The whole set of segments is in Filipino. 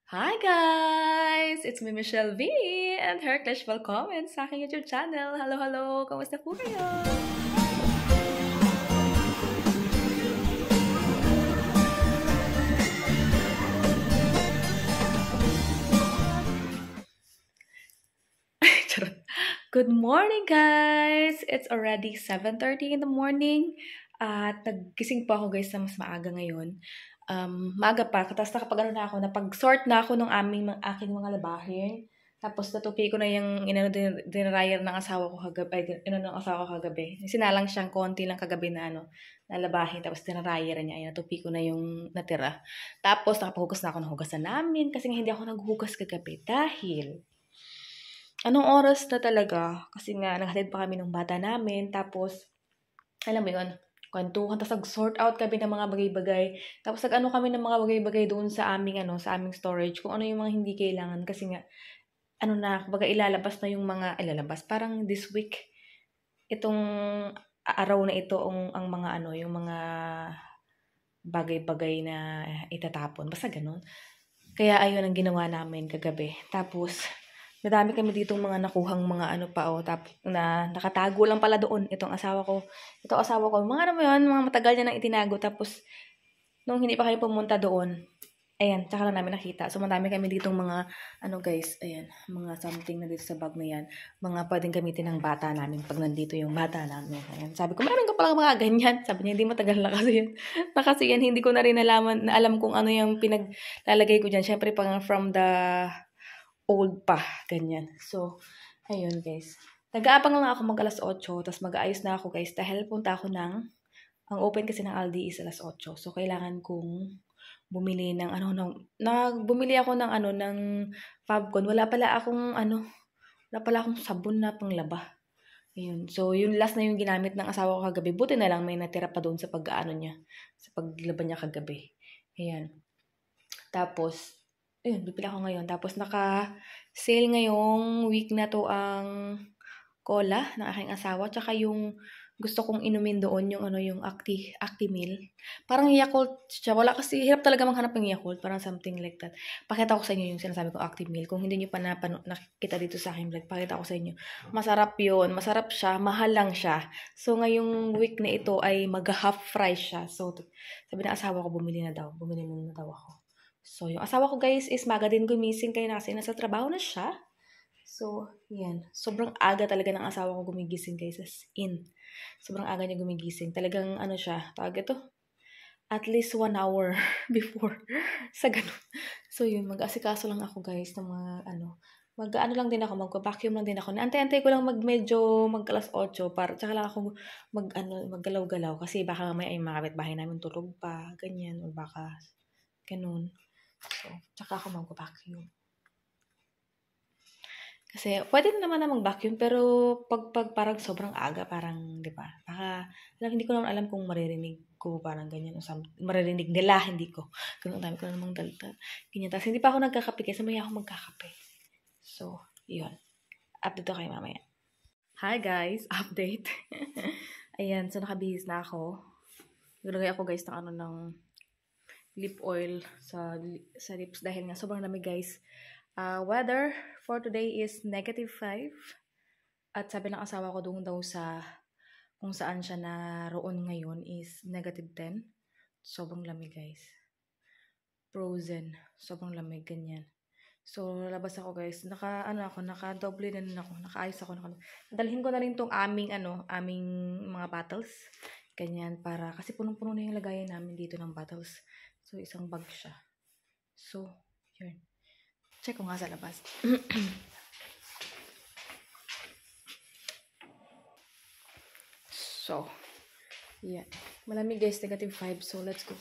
Hi guys! It's me, Michelle V, and Herklish. Welcome sa aking YouTube channel. Hello, hello! Kamusta po kayo? Charot. Good morning guys! It's already 7:30 in the morning. At naggising po ako guys na mas maaga ngayon. Maaga pa, tapos nakapag-ano na ako, napag-sort na ako ng aking mga labahin. Tapos natupi ko na yung dinryer ng asawa ko kagabi, Sinalang siyang konti lang kagabi na na labahin, tapos dinryer niya, ayun, natupi ko na yung natira. Tapos nakapahugas na ako ng hugasan namin kasi nga hindi ako naghugas kagabi dahil anong oras na talaga? Kasi nga naghatid pa kami ng bata namin, tapos alam mo yun, kwentuhan, tapos nag-sort out kami ng mga bagay-bagay. Tapos nag-ano kami ng mga bagay-bagay doon sa aming storage, kung ano yung mga hindi kailangan. Kasi nga, kumbaga ilalabas na yung parang this week, itong araw na ito, ang mga yung mga bagay-bagay na itatapon. Basta ganun. Kaya ayun ang ginawa namin kagabi. Tapos, madami kami ditong mga nakuhang mga na nakatago lang pala doon. Itong asawa ko, mga matagal niya nang itinago. Tapos, nung hindi pa kayo pumunta doon, ayan, tsaka lang namin nakita. So, madami kami ditong mga, guys, ayan, mga something na dito sa bag na yan. Mga pwedeng gamitin ng bata namin pag nandito yung bata namin. Ayan, sabi ko, meron ka pala mga ganyan. Sabi niya, hindi matagal na kasi yan. Kasi yan, hindi ko na rin alam kung ano yung pinaglalagay ko dyan. Syempre, pang from the old pa, ganyan. So, ayun guys. Nag-aabang lang ako mag alas 8, tapos mag-aayos na ako guys dahil punta ako ang open kasi ng Aldi is alas 8. So, kailangan kong bumili ng bumili ako ng Fabcon. Wala pala akong sabon na panglaba. Ayun. So, yun last na yung ginamit ng asawa ko kagabi. Buti na lang may natira pa doon sa niya, sa paglaba niya kagabi. Ayan. Tapos, ayun, bibili ako ngayon. Tapos naka-sale ngayong week na to ang cola ng aking asawa. Tsaka yung gusto kong inumin doon, yung Actimel. Parang Yakult siya. Wala kasi, hirap talaga maghanap ng Yakult. Parang something like that. Pakita ko sa inyo yung sinasabi ko Actimel. Kung hindi nyo pa nakikita dito sa aking vlog, pakita ko sa inyo. Masarap yun. Masarap siya. Mahal lang siya. So, ngayong week na ito ay mag-half price siya. So, sabi ng asawa ko, bumili na daw. Bumili na daw ako. So, yung asawa ko guys is maga din gumising kaya kasi nasa trabaho na siya. So, yan. Sobrang aga talaga ng asawa ko gumigising guys. As in. Sobrang aga niya gumigising. Talagang siya, tawag ito, at least 1 hour before sa ganun. So, yun. Mag-asikaso lang ako guys ng mga mag-ano lang din ako, mag-vacuum lang din ako. Antay-antay ko lang medyo mag-alas 8 para tsaka lang ako maggalaw-galaw kasi baka mamaya ay mga kapitbahay namin tulog pa, ganyan, o baka ganun. So, tsaka ako mag-vacuum. Kasi, pwede naman na mag-vacuum, pero pag parang sobrang aga, parang, di ba? Baka, hindi ko naman alam kung maririnig ko, parang ganyan, o maririnig nila, hindi ko. Ganun, dami ko na namang dalta. Ganyan. Tapos, hindi pa ako nagkakape, kasi maya ako magkakape. So, yun. Update ko kayo mamaya. Hi guys, update. Ayan, so nakabihis na ako. Nilagay ako guys ng lip oil sa lips dahil nga sobrang lamig guys. Weather for today is -5 at sabi ng asawa ko doon daw sa kung saan siya naroon ngayon is -10. Sobrang lamig guys. Frozen. Sobrang lamig ganyan. So lalabas ako guys. Naka-double na rin ako. Nakaayos ako. Dalhin ko na rin tong aming mga bottles. Ganyan para kasi punong-puno na yung lagayan namin dito ng bottles. So, isang bag siya. So, yun. Check ko nga sa labas. So, yeah. Malamig guys, -5. So, let's go.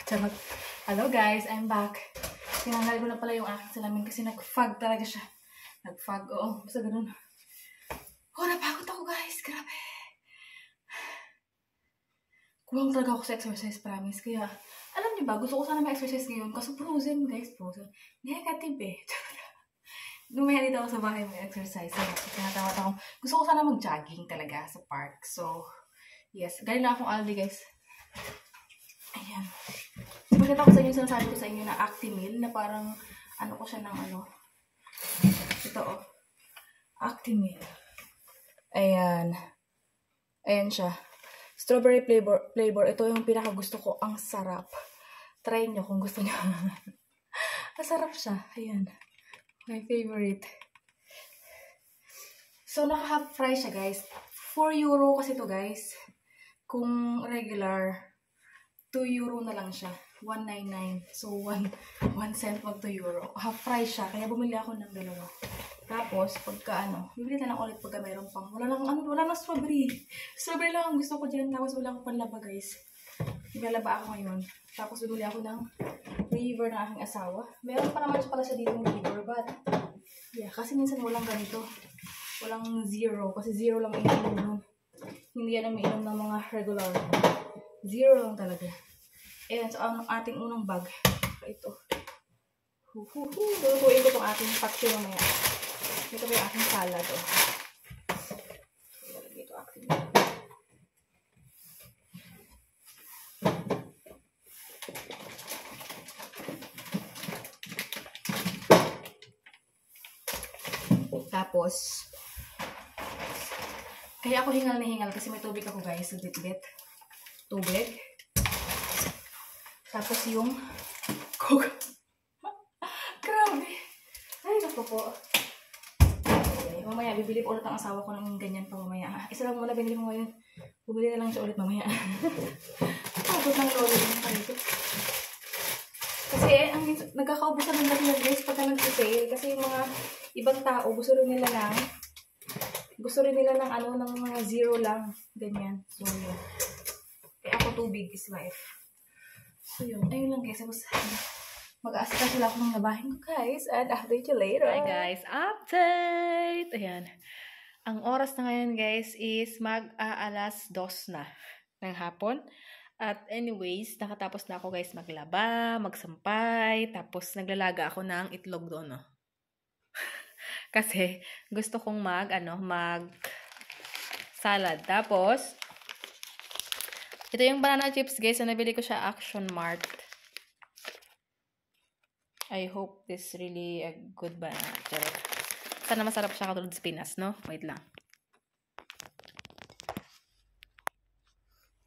Charot. Hello guys, I'm back. Tinanggal ko na pala yung aking salamin kasi nag-fog talaga siya. Nag-fog, oo. Basta ganun. Napagod ako guys. Grabe. Kulang talaga ako sa exercise, promise. Kaya, alam niyo ba, gusto ko sana ma-exercise ngayon. Kaso frozen, guys, frozen. Negative eh. Lumaya dito ako sa bahay mag-exercise. Tinatawat ako. Gusto ko sana mag-jogging talaga sa park. So, yes. Galing lang akong Aldi, guys. Ayan. So, magkita ko sa inyo, sinasabi ko sa inyo na Actimel, na parang, ano ko siya ng ano. Ito, oh. Actimel. Ayan. Ayan siya. Strawberry flavor. Ito yung pinaka gusto ko. Ang sarap. Try nyo kung gusto nyo. Masarap siya. Ayan. My favorite. So, naka-half price siya, guys. 4 euro kasi to guys. Kung regular, 2 euro na lang siya. 1.99. So, 1 cent mag 2 euro. Half price siya. Kaya bumili ako ng dalawa. Tapos, pagka bibili na lang ulit pagka mayroon pang. Wala nang strawberry. Strawberry lang ang gusto ko dyan. Tapos, wala akong panlaba, guys. Naglalaba ako ngayon. Tapos, bibili ako ng flavor ng aking asawa. Meron pa naman pala siya dito ng flavor, but, yeah, kasi minsan walang ganito. Walang zero. Kasi zero lang inom nun. Hindi yan ang mainom ng mga regular. Zero lang talaga. Ayan, so ang ating unang bag. Ito. Lulutuin ko itong ating paksyo mamaya. Ito ba yung aking salad, oh. Ito aking. Tapos, kaya ako hingal na hingal kasi may tubig ako, guys. So, bit-bit. Tubig. Tapos yung coke. Grabe. Ay, naku po. Okay. Mamaya, bibili po ulit ang asawa ko ng ganyan pa mamaya. Isa lang muna binili mo ngayon. Bumili na lang siya ulit mamaya. Tapos ng lolo din pa rito. Kasi, nagkakaubusan ng lahat, guys, pagka nag-sale. Kasi yung mga ibang tao, gusto rin nila ng ng mga zero lang. Ganyan. So, yun. Kaya ako, tubig is life. So, yun. Ayun lang, guys. Tapos, mag-aasika sila ako ng labahin ko, guys. And update you later. Hi, guys. Update! Ayan. Ang oras na ngayon, guys, is mag-aalas 2 na ng hapon. At anyways, nakatapos na ako, guys, maglaba, magsampay. Tapos, naglalaga ako ng itlog doon, no? Kasi, gusto kong mag salad. Tapos, ito yung banana chips, guys. So, nabili ko siya Action Mart. I hope this really a good banana. Charot. Sana masarap siya katulad sa Pinas, no? Wait lang.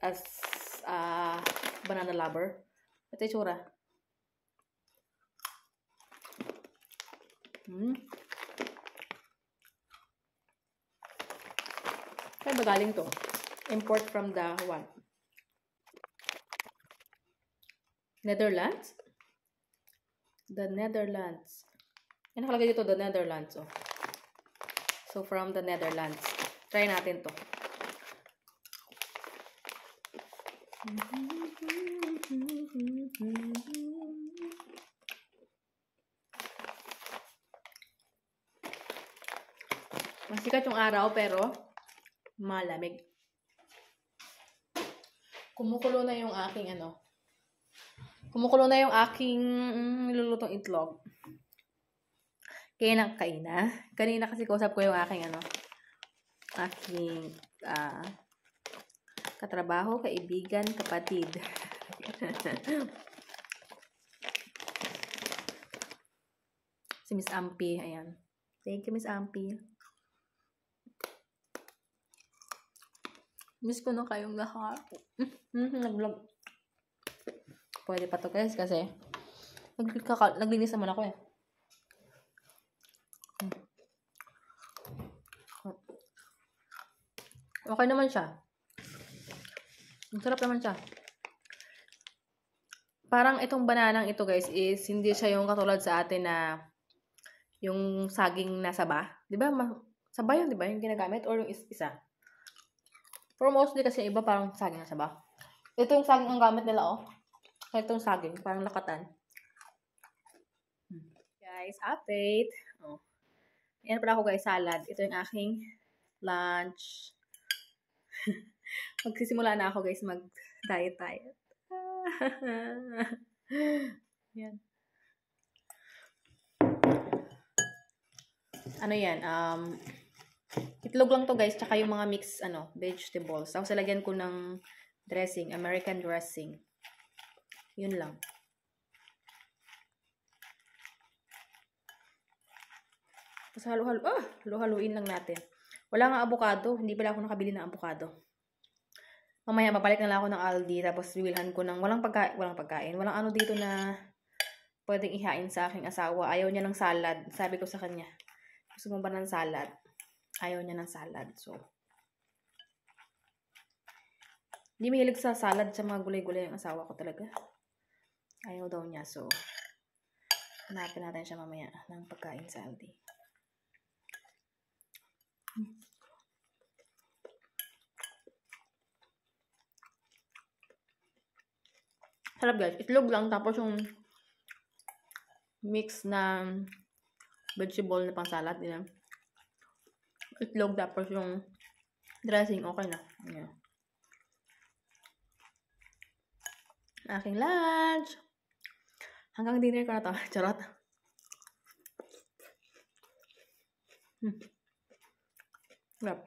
As banana lover. Ito yung tsura. Kaya ba galing to? Import from the one. Netherlands? The Netherlands. Yan nakalagay dito, the Netherlands. Oh. So, from the Netherlands. Try natin to. Masikat yung araw, pero malamig. Kumukulo na yung aking Kumukulo na yung aking nilulutong itlog. Kaya nakakaina. Kanina kasi kausap ko yung aking aking katrabaho, kaibigan, kapatid. Si Miss Ampi, ayan. Thank you, Miss Ampi. Miss ko na kayong lahat. Nag-vlog. Pwede pa to, guys, kasi naglinis naman ako eh. Okay naman siya. Masarap naman siya. Parang itong bananang ito, guys, is hindi siya yung katulad sa atin na yung saging na saba. Diba? Saba yun, diba? Yung ginagamit or yung isa. Pero mostly kasi iba parang saging na saba. Ito yung saging ang gamit nila, oh. Itong saging, parang lakatan. Guys, update. Oh. Yan pala ako, guys, salad. Ito yung aking lunch. Magsisimula na ako, guys, mag-diet. Yan. Ano yan? Itlog lang to, guys, tsaka yung mga mixed vegetables. Tapos lagyan ko ng Dressing, American dressing. Yun lang. Tapos halo-haluin lang natin. Wala nga avocado. Hindi pala ako nakabili ng avocado. Mamaya, babalik na lang ako ng Aldi. Tapos, bibilhan ko ng walang pagkain. Walang ano dito na pwedeng ihain sa aking asawa. Ayaw niya ng salad. Sabi ko sa kanya, gusto mo ba ng salad? Ayaw niya ng salad. So, hindi mahilig sa salad sa mga gulay-gulay ang asawa ko talaga. Ayaw daw niya. So, hanapin natin siya mamaya ng pagkain sa Aldi. Sarap guys. Itlog lang tapos yung mix na vegetable na pang salad. Yun. Itlog tapos yung dressing. Okay na. Ayan. Aking lunch. Hanggang dinner ko na to. Charot. Sarap.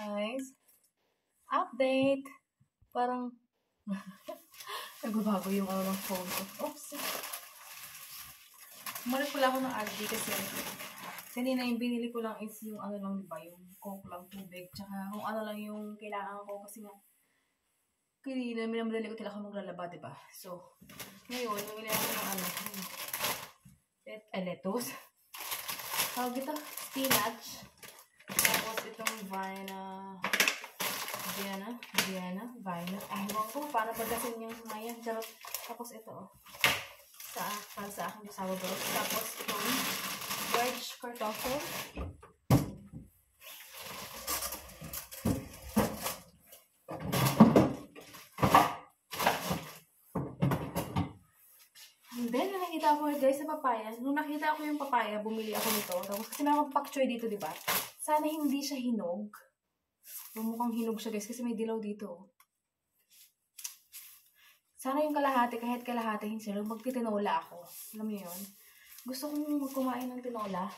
Guys, update. Parang nagbabago yung ano ng phone ko. Oops. Umalit pala ako ng Aldi kasi kanina yung binili ko lang is yung ano lang, diba? Yung coke lang, tubig. Tsaka kung ano lang yung kailangan ko kasi nga kanina minamadali ko tila ako maglalaba, diba? So, ngayon, bumili ako ng ano, lettuce. Tawag ito, spinach. Tapos itong Vienna. Ewan ko, paano pagkasin yung ngayon. Charot. Tapos ito, para sa akin yung sour bread. Tapos itong wedge kartoffel. And then, nakita ko guys sa papaya. Nung nakita ko yung papaya, bumili ako nito. Tapos kasi meron akong pak choy dito, diba? Sana hindi siya hinog. Mukhang hinog siya guys kasi may dilaw dito. Sana yung kalahati, kahit kalahati, hindi siya. Magtitinola ako. Alam mo yun? Gusto kong kumain ng tinola.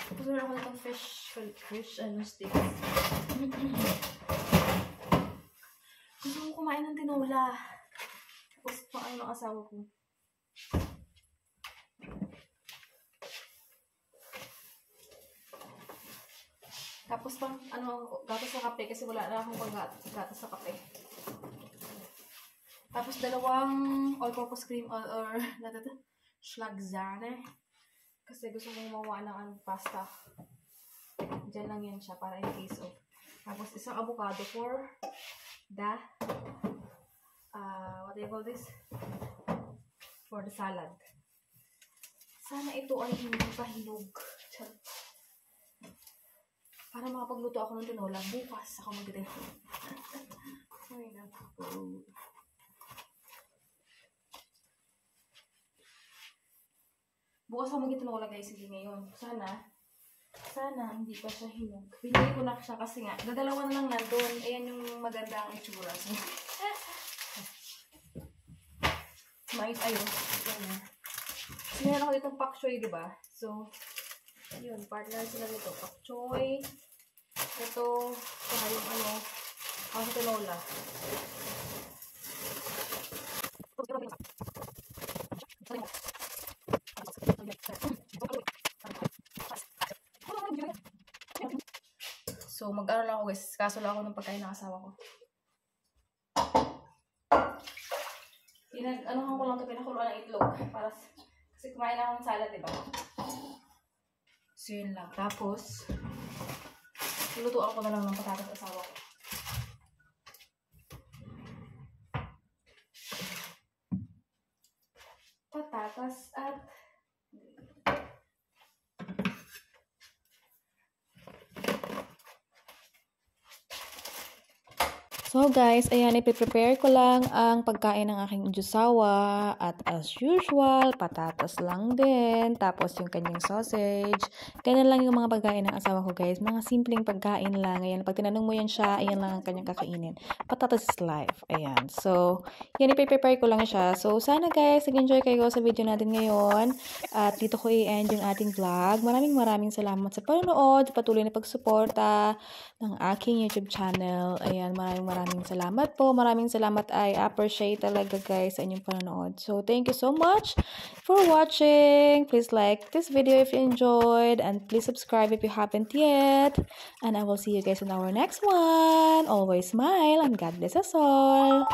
Gusto na ako ng fish stick. Gusto kong kumain ng tinola. Tapos paano ng asawa ko. Tapos pang, gatas sa kape kasi wala na akong gatas sa kape. Tapos dalawang all-purpose cream or schlagsahne. Kasi gusto mong mawa ng pasta. Diyan lang yan siya para in case of. Tapos isang avocado for the, what do you call this? For the salad. Sana ito ay hindi pa hinog. Para makapagluto ako ng tinola, bukas ako mag-tinola. Ay, naku. Bukas ako mag-tinola guys, hindi ngayon. Sana hindi pa siya hinog. Pinili ko na siya kasi nga, dadalawa na lang nandun. Ayan yung maganda ang itsura. So, mais ayun. Sinira ako ditong pak choy, diba? So, yun, partner sila nito. Pak choy. Ito, saka yung ang tinola. So, mag-ano lang ako guys. Kaso lang ako ng pagkain ng asawa ko. Ano ko lang ito, pinakuluan ng itlog. Kasi kumain ako ng salad, diba? So, yun lang. Tapos, lulutuan ko na lang ng patatas asawa ko. Patatas at so, So guys, ayan, ipiprepare ko lang ang pagkain ng aking jusawa at as usual, patatas lang din, tapos yung kanyang sausage. Ganyan lang yung mga pagkain ng asawa ko guys, mga simpleng pagkain lang. Ayan, pag tinanong mo yan siya, ayan lang ang kanyang kakainin. Patatas is life. Ayan, so yan, ipiprepare ko lang siya. So sana guys, nag-enjoy kayo sa video natin ngayon. At dito ko i-end yung ating vlog. Maraming salamat sa panonood, patuloy na pagsuporta ng aking YouTube channel. Ayan, maraming salamat po. Maraming salamat. I appreciate talaga guys sa inyong panonood. So, thank you so much for watching. Please like this video if you enjoyed. And please subscribe if you haven't yet. And I will see you guys in our next one. Always smile and God bless us all.